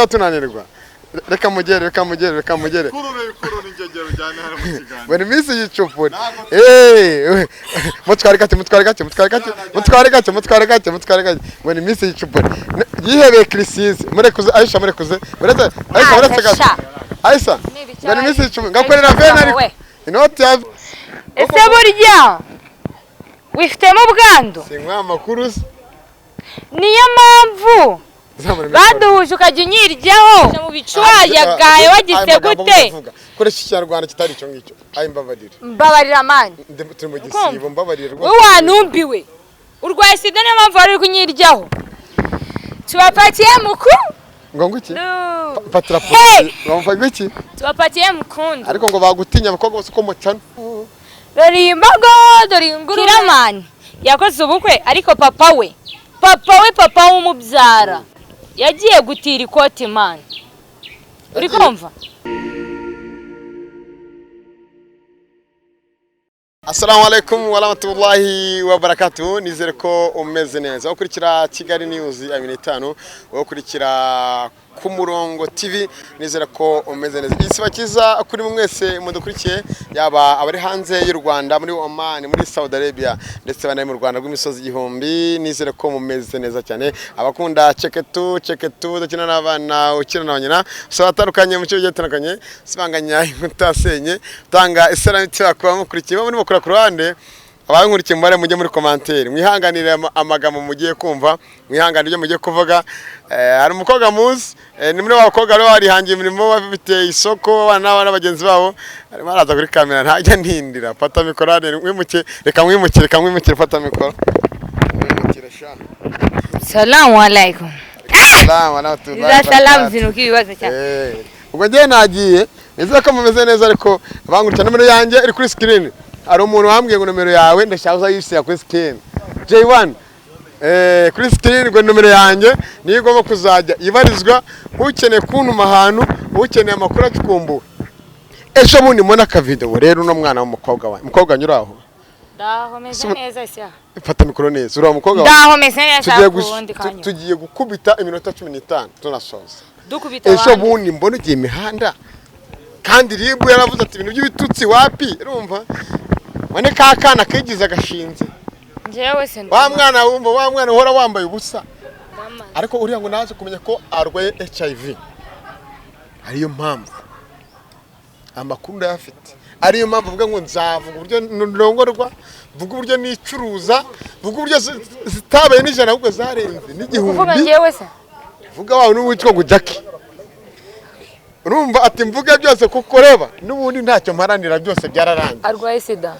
tunanirwa reka mugere kuru n'ingegero cyane hano mu kiganiro bari misi y'icupuri mutware gake bari misi y'icupuri yihebeye Christine murekuze Aisha muretse Aisha bari misi y'icupuri ngakorera vena ariko inoti ya ese burya wifitemo ubwandu sinkwa makuru niyo mpamvu baduhuje ukajya unyiryaho mu bicuwaya gaye wagize gute koresha ikinyarwanda kitari cyo ngicyo ayi mbabarira mani turi mu gisibo mbabarira rwose wowe wanumbiwe urwaye sida niyo mpamvu wari kunyiryaho tubapakiye mukuru ngo ngiki patira bamva iki tubapakiye mukundi ariko ngo bagutinya abakobwa bose uko mucana dore imbago dore inguru kiramani yakoze ubukwe ariko papa w'umubyara yagiye gutira ikoti man uri kumva. Assalamu alaikum wa rahmatullahi wa barakatuh. Nizere ko umeze neza ukurikira Kigali News 5 ukurikira ku murongo TV. Nizere ko umeze neza isiba kiza kuri mwese mudukurikiye yaba abari hanze y'u Rwanda muri Oman muri Saudi Arabia ndetse banaye mu Rwanda rw'imisozi igihumbi. Nizere ko mumeze neza cyane abakunda ceketu dakina n'abana ukina na nyina so atandukanye mu cyo gitandukanye sibanganya imutasenye tanga iseraniti akwa mukurikiye muri bakora ku ruhande abankurikiye mbare mujye muri commentaire mwihanganire amagambo mugiye kumva mwihanganire ibyo mugiye kuvuga hari umukobwa muzi ni muri abakobwa rero hari hangiye imirimo bafite isoko abana n'abagenzi babo arimo araza kuri kamera ntajya ntindira fata mikorane reka mwimukire fata mikoro mwimukire sha Assalamu alaikum Salamu zinuki bibazo cyane ubwo ngiye nagiye nizera ko mumeze neza ariko abankurikira numero yanjye iri kuri screen ari umuntu wambwiye ngo numero yawe ndashaka uzayishyira kuri screen J1 kuri screen ngo numero yanjye niyo igomba kuzajya ibarizwa ukeneye kuntuma ahantu ukeneye amakuru atukumbuye ejo bundi mbona aka video rero no mwana w'umukobwa wawe umukobwa anyuraho ndaho meze neza sya fata mikoro neza uri umukobwa ndaho meze neza kundi kanyo tugiye gukubita iminota 15 tunasoza dukubita ejo bundi mbona ugiye imihanda kandi ribu yaravuze ati ibintu by'ibitutsi wapi urumva wane kakana kigize agashinze njewe se wa mwana uhora wambaye ubusa ariko uriya ngo naje kumenya ko arwaye HIV ariyo mpamvu amakuru ndayafite ariyo mpamvu vuga ngo nzavuga uburyo ndongorwa vuga uburyo nicuruza vuga uburyo zitabaye n'ijana ahubwo zarenze n'igihumbi vuga njewe se vuga wawe n'uwitwa ngo Jackie urumva ati mvuga byose kuko reba n'ubundi ntacyo mparanira byose byararangiye arwaye sida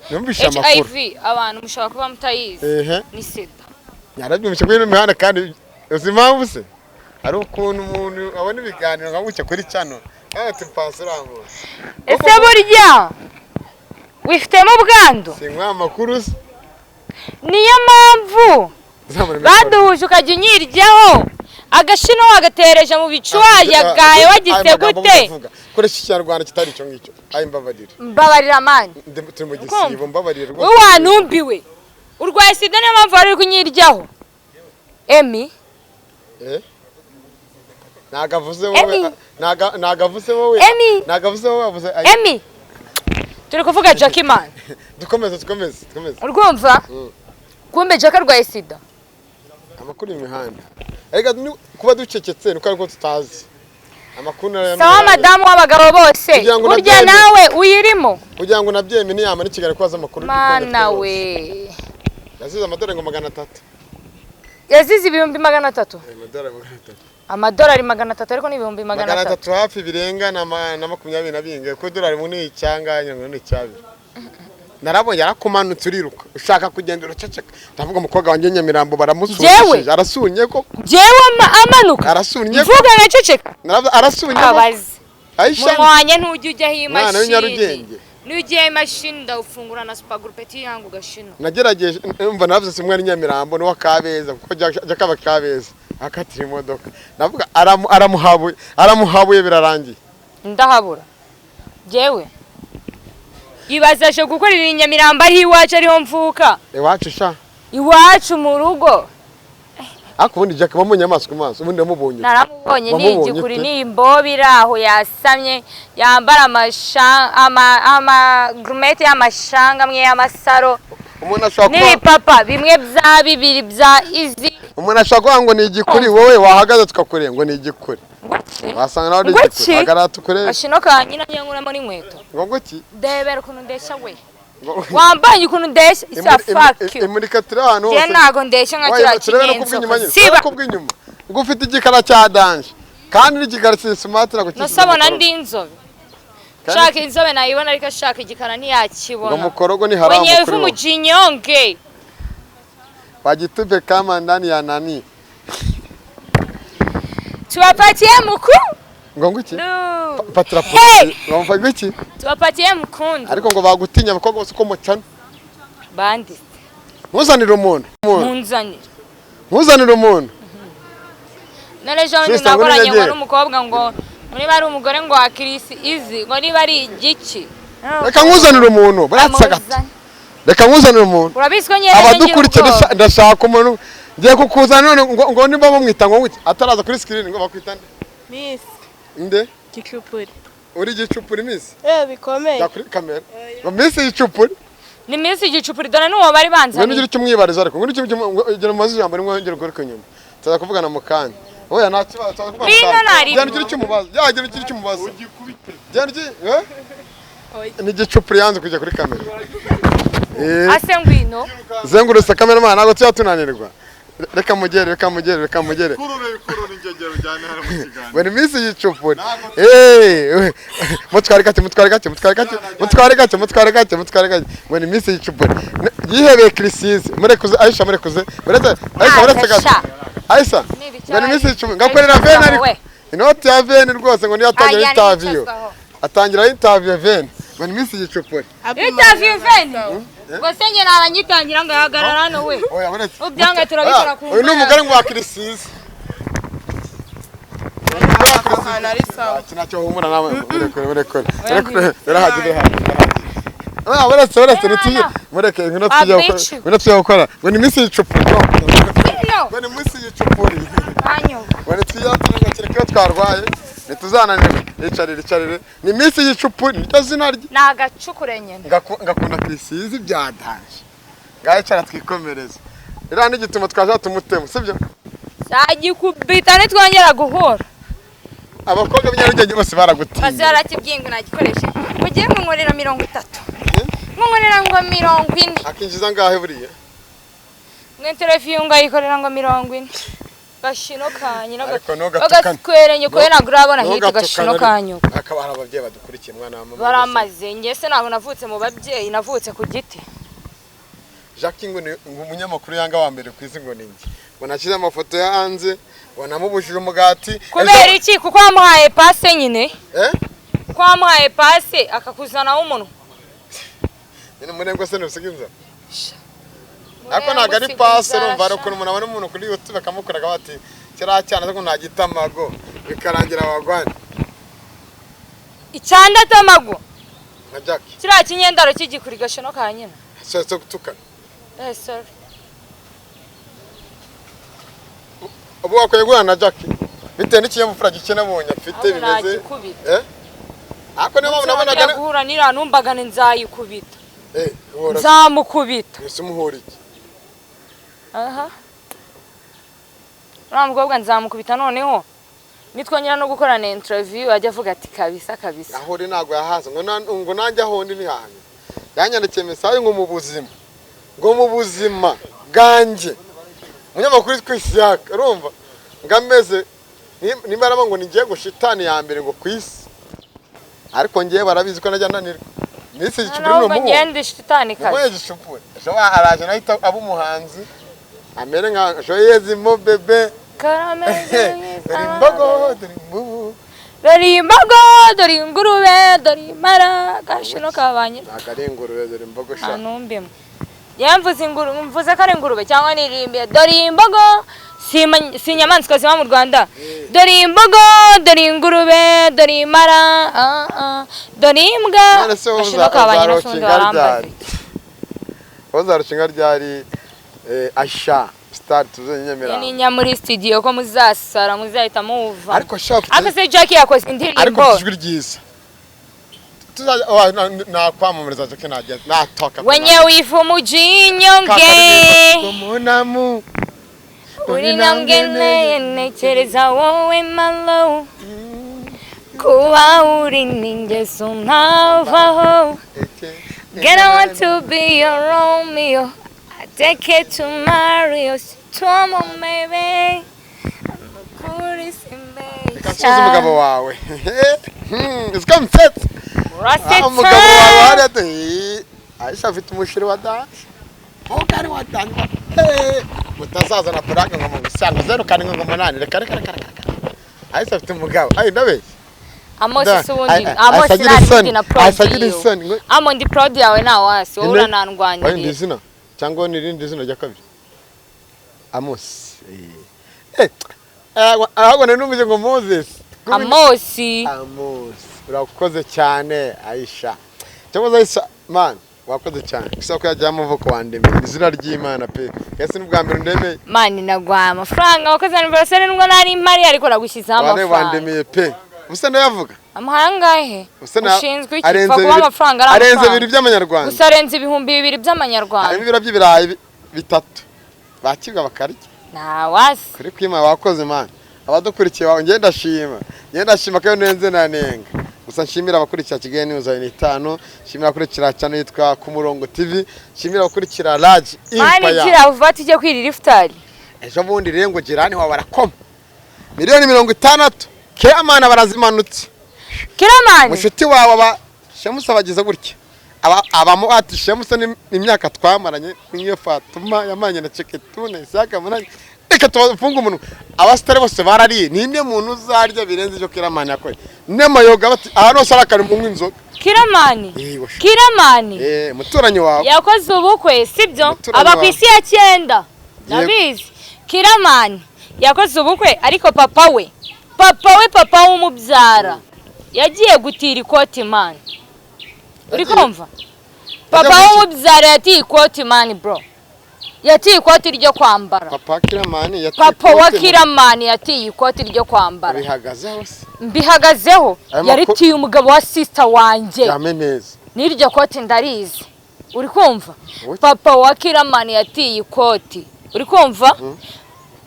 numvisha amakuru HIV abantu mushaka kuba mutayizi ni sida yarabyumvisha kuri imihanda kandi uzi impamvu se ari ukuntu umuntu abona ibiganiro nkabucye kuri channel ati mpasiramo ese burya wifitemo ubwandu sinkwa makuru niyo mpamvu baduhuje ukajya unyiryaho agashino wagatereje mu bicuwaya gaye wagize gute koresha ikinyarwanda kitari cyo ngicyo ayi mbabarira mani turi mu gisibo mbabarira rwose wowe wanumbiwe urwaye sida niyo mpamvu wari kunyiryaho Emi nagavuze wowe Emi turi kuvuga Jackie man dukomeze urwumva kumbe Jackie arwaye sida amakuru y'imihanda erega kuba ducecetse nuko ariko tutazi amakuru sawa madamu w'abagabo bose burya nawe uyirimo kugira ngo nabyeme ni yama n'ikigare kwaza amakuru mana we yazize amadolari ngo 300 yazize ibihumbi 300 amadolari 300 ariko ni ibihumbi 300 hafi birenga na 20 nabinge ko dolari mu ni cyangwa ni cyabiri narabonye arakumanutse uriruka ushaka kugendera ceceka ndavuga umukobwa wanjye Nyamirambo baramusunyije arasunye ko jewe amanuka arasunye mvuga na ceceka arasunye Aisha mwanye ntujye ujya himashini n'ugiye imashini ndawufungura na super group yangu gashino nagerageje umva navuze simwe ari Nyamirambo no wakabeza kuko jakaba kabeza akatira imodoka navuga aramuhabuye birarangiye ndahabura jewe ibazaje gukorera Nyamirambo aho iwacu ariho mvuka iwacu sha iwacu mu rugo akubundi Jack bamunye amaso ku maso ubundi yamubonye naramubonye ni igikuri ni imbobi raho yasamye yambara ama grumete y'amashanga amwe y'amasaro umuntu ashaka ni papa bimwe bya bibiri bya izi umuntu ashaka ngo ni igikuri wowe wahagaze tukakureba ngo ni igikuri wasanga nawe igikuri agaratukure ashinoka nyina nyanguramo n'inkweto ngo guki debera ukuntu ndesha we wambaye ukuntu ndesha isa fuck you imurika turi hano hose nago ndesha nka kira kinyenzo siba kubw'inyuma ngo ufite igikara cya danje kandi n'igikara smart na gukira nasabona ndi inzobe shaka inzobe nayibona ariko shaka igikara ntiyakibona ngo mukorogo ni haramu kuri wenyewe mujinyonge wajitupe kama ndani ya nani tuwapatie mukuru ngo nguki patira ngo mfa nguki tuwapatie mukundu ariko ngo bagutinya abakobwa bose ko mucana bandi muzanira umuntu muzanira umuntu none jean nakoranye ngo n'umukobwa ngo muri bari umugore ngo akirisi izi ngo niba ari igiki reka nkuzanira umuntu baratsagata reka nkuzanira umuntu urabiswe nyere abadukurikira ndashaka umuntu ngiye kukuzana none ngo niba bamwita ngo wiki ataraza kuri screen ngo bakwitane Miss inde Gicupuri uri Gicupuri Miss bikomeye kuri kamera ngo Miss Gicupuri ni Miss Gicupuri dore n'uwo bari banzanye ngo nigire icyo mwibariza ariko ngo nigire icyo mazi jambo rimwe ngere gore kanyuma tuza kuvugana mu kanya oya nta kibazo tuza kuvugana cyane nigire icyo mubaza yagira icyo mubaza ugikubite ni Gicupuri yanze kujya kuri kamera ase ngwino zengurutse kamera mana ntago tuyatunanirwa reka mugere kuru n'ingegero cyane hari mu kiganiro bari Miss Gicupuri mutware gake bari Miss Gicupuri yihebeye Christise murekuze Aisha murekuze uretse gake Aisha bari Miss Gicupuri ngakorera vene ariko inoti ya vene rwose ngo niyatangira interview atangira interview vene bari Miss Gicupuri interview vene ngo senye nabanyitangira ngo yahagarara hano we ubyanga turabikora ku uyu ni umugore ngo wa Christise kinacyo humura nawe urekore mureke inkuru tujya gukora ngo ni Miss Gicupuri ngo ni Miss Gicupuri ngo tujya twarwaye nituzananira icarire ni Miss Gicupuri nicyo zina rye nagacukure nyene ngakunda Christise byadanje ngaye cyara twikomereza ira n'igituma twaje tumutemo sibyo sagikubita nitwongera guhura abakobwa b'Nyarugenge bose baragutinya bazara kibyingo nagikoresha mugiye nkunkorera 30 nkunkorera ngo 40 akinjiza ngahe buriya mwe interview ngayikorera ngo 40 gashino kanyu bagaskwere nyoko ye nagurabona hita gashino kanyu akaba hari abavyeyi badukurikiye mwana wa mama baramaze ngese ntabwo navutse mu babyeyi navutse ku giti Jacques ngo ni umunyamakuru yanga wa mbere kwizi ngo ningi ngo nakize amafoto ya hanze wanamubujije umugati kubera iki kuko wamuhaye passe nyine ko wamuhaye passe akakuzana umuntu nyine murengo se nusiginza ako nagari passe rumva ariko umuntu abona umuntu kuri YouTube akamukora bati kira cyane ko ntagitamago bikarangira abagwani icyanda tamago na Jackie kira kinyendaro kigikuri gashino kanyina so gutukana sorry ubu wakwegura na Jackie bitewe n'ikinyamufura gikena bonye afite bimeze ako niyo nabonaga guhura nira numbagane nzayikubita nzamukubita ese umuhuriki mukobwa nzamukubita noneho nitwongera no gukorana interview ajya avuga ati kabisa aho uri nago yahaza ngo nanjye aho ndi nihanye yanyandikeye message ngo mu buzima bwanje munyamakuru twisiyaka urumva ngameze nimba ngo nigiye gushitani ya mbere ngo kwisi ariko ngiye barabizi ko najya nanirwa Miss Gicupuri no mu ngende shitani kazi Miss Gicupuri araje nahita abo muhanzi amere nka joyezi mo bebe karameze imbogo dore ingurube dore imara gashino kabanye akari ingurube dore imbogo sha anumbemo yamvuze ingurube mvuze ko ari ingurube cyangwa nirimbe dore imbogo si inyamaswa ziba mu Rwanda dore imbogo dore ingurube dore imara dore imbwa gashino kabanye n'ufundi warambaye uzarushinga ryari Aisha star tuzenyemera ni nyamuri studio ko muzasara muzahita muva ariko shop akase Jackie yakoze indirimbo ariko ijwi ryiza na kwamamuriza Jackie najya natoka wenye wifu mujinyonge umunamu uri nangene nekereza wowe malo kuba uri ningeso ntavaho Girl, I want to be your Romeo. I take it to Mario. Come on, baby. Kuri simbe. Kasuza umugabo wawe. Isika mfete. Rasita. Umugabo wawe hari ati Aisha afite umushiri wa dance. Ogari wa dance. Mutazaza na puranga ngo mugusanga 0 reka Aisha afite umugabo. Ai ndabe. Amosi sundi. Amosi nari na prod. Amo ndi prod yawe na wasi. Ura nandwanye. Wayi ndizina. Cyangwa nirindi zina rya kabiri. Amosi. Ahagone numije ngo Moses. Amosi. Urakoze cyane Aisha. Cyangwa Aisha man wakoze cyane. Kisako yajya muvuko wandeme. Izina ry'Imana pe. Yese n'ubwa mbere ndeme. Man nagwa amafaranga wakoze anniversary nubwo nari impari ariko nagushyize amafaranga. Wale wandemeye pe. Usa ndayavuga. Amahangahe. Ushinzwe iki kuba amafaranga ari arenze 2 by'amanyarwanda. Gusa arenze ibihumbi 2 by'amanyarwanda. Ari ibiro by'ibirayi 3. Bakibwa bakarya. Na wasi. Kuri kwima wakoze man. Abadukurikiye wawe ngenda shima kayo nenze nanenga. Gusa nshimira abakurikira Kigali News 5, nshimira abakurikira cyane yitwa ku murongo TV, nshimira abakurikira Large Empire. Mani gira vuba tujye kwirira iftari. Ejo bundi rengo girani wa barakoma. Miliyoni 60. Kiramana barazimanutse. Kiramana. Mushuti wawe aba Shemusa bagize gutya. Abamo ati Shemusa ni imyaka twamaranye niyo Fatuma yamanye na Ceketuna Isaka munanye. Reka tufunga umuntu. Abasitare bose barari ninde muntu uzarya birenze icyo Kiramana yakoye. Nemayoga bati ahantu sarakari mu inzoga. Kiramani. Kiramani. Muturanyi wawe. Yakoze ubukwe sibyo? Aba ku isi ya 9. Nabizi. Kiramani. Yakoze ubukwe ariko papa we w'umubyara yagiye gutira ikoti man. Uri kumva? Papa w'umubyara yatiye ikoti man bro. Yatiye ikoti ryo kwambara. Papa Kiramani yatiye. Papa wa Kiramani yatiye ikoti ryo kwambara. Bihagazeho se. Mbihagazeho yaritiye umugabo wa sister wanjye. Yameneza. Niryo koti ndarizi. Uri kumva? Papa wa Kiramani yatiye ikoti. Uri kumva?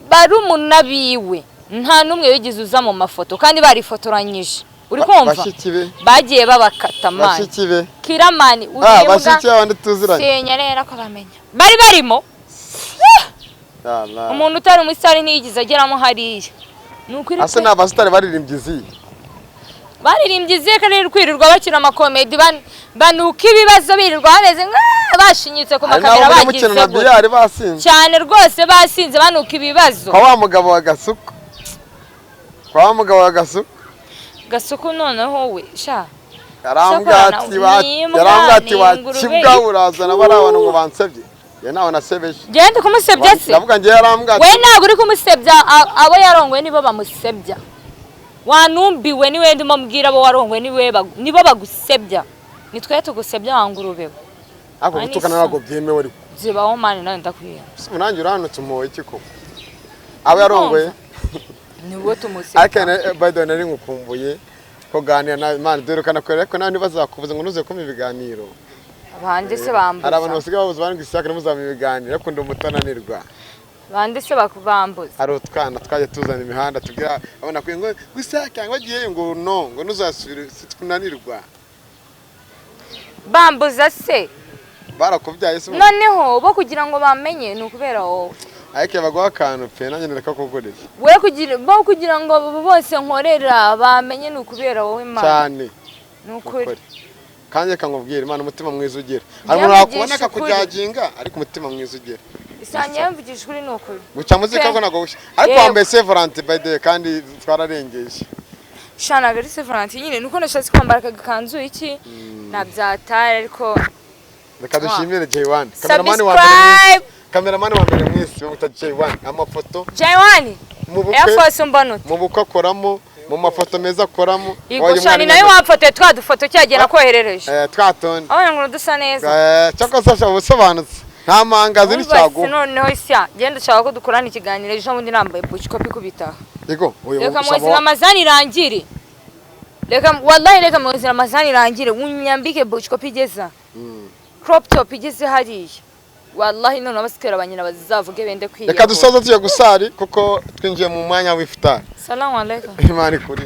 Barumuna biwe nta numwe wigize uza mu mafoto kandi barifotoranyije. Uri kumva? Bagiye babakata man. Kiramani uriye bashiki abandi tuziranye. Senyerera ko bamenya. Bari barimo. Umuntu utari umusitari ntiyigize ageramo hariya. Nukuri. Ase n'abasitari baririmbyizi. Baririmbyizi kandi kwirirwa bakina amakomedi banuka ibibazo birirwa bameze bashinyitse ku makamera bagize. Cyane rwose basinze banuka ibibazo. Kwa wa mugabo wa Gasuku. Gasuku noneho we sha. Yarambwati wakibwa urazana bari abantu ngo bansebye. Ye nawe nasebeje. Gende kumusebya se. Ndavuga ngiye yarambwati. We ntabwo uri kumusebya abo yarongwe nibo bamusebya. Wanumbiwe niwe ndimo mbwira abo warongwe nibo bagusebya. Nitwe tugusebya wangurube. Ako gutukana nago byemewe ariko. Zibaho mani nawe ndakwiye. Unanjye uranutse umuhoye kiko. Abo yarongwe. Niwo tumusebya. Akene by the way nari ngukumbuye ko ganira na Imana dorukana ko ariko nawe nibazakuvuza ngo nuze kuma ibiganiro. Abandi se bambuza. Hari abantu basigaye babuza bandi Isaka nimuzama ibiganiro ariko ndomutananirwa. Bandi se bakubambuza. Ari utwana twaje tuzana imihanda tugira abona ko ngo Isaka ngo giye ngo no ngo nuzasubira situnanirwa. Bambuza se. Barakubyaye se. Noneho bo kugira ngo bamenye nukubera wowe. Ariko bagwa akantu pe nanjye nereka kugurira. We kugira ngo bose nkorera bamenye nukubera wowe Imana. Cyane. Nukuri. Kanje kangubwira Imana umutima mwiza ugira. Hari umuntu wakubona akakujyaginga ariko umutima mwiza ugira. Isanye yamvugisha kuri nukuri. Guca muzika ko nagosha. Ariko wambaye Severant by the kandi twararengeje. Shana gari Severant nyine nuko nashatse kwambara akakanzu iki nabyatare ariko reka dushimire J1. Cameraman wa mbere mwese wo J1 amafoto. J1 Force mbonute. Mu bukwe akoramo mu mafoto meza akoramo. Igushani nayo wafoto twadufoto cyagera koherereje. Twatonde. Abana ngo dusa neza. Cyako sasha ubusobanutse. nta mangazi n'icyago noneho isya genda ushaka ko dukorana ikiganiro ejo bundi nambaye bush copy kubitaha yego reka mwezi Ramazani irangire wallahi reka mwezi Ramazani irangire unyambike bush copy igeza crop top igeze hariya wallahi none abasikera abanyina bazavuge bende kwiye reka dusoza tuye gusari kuko twinjiye mu mwanya w'ifutari salamu alaykum imana kuri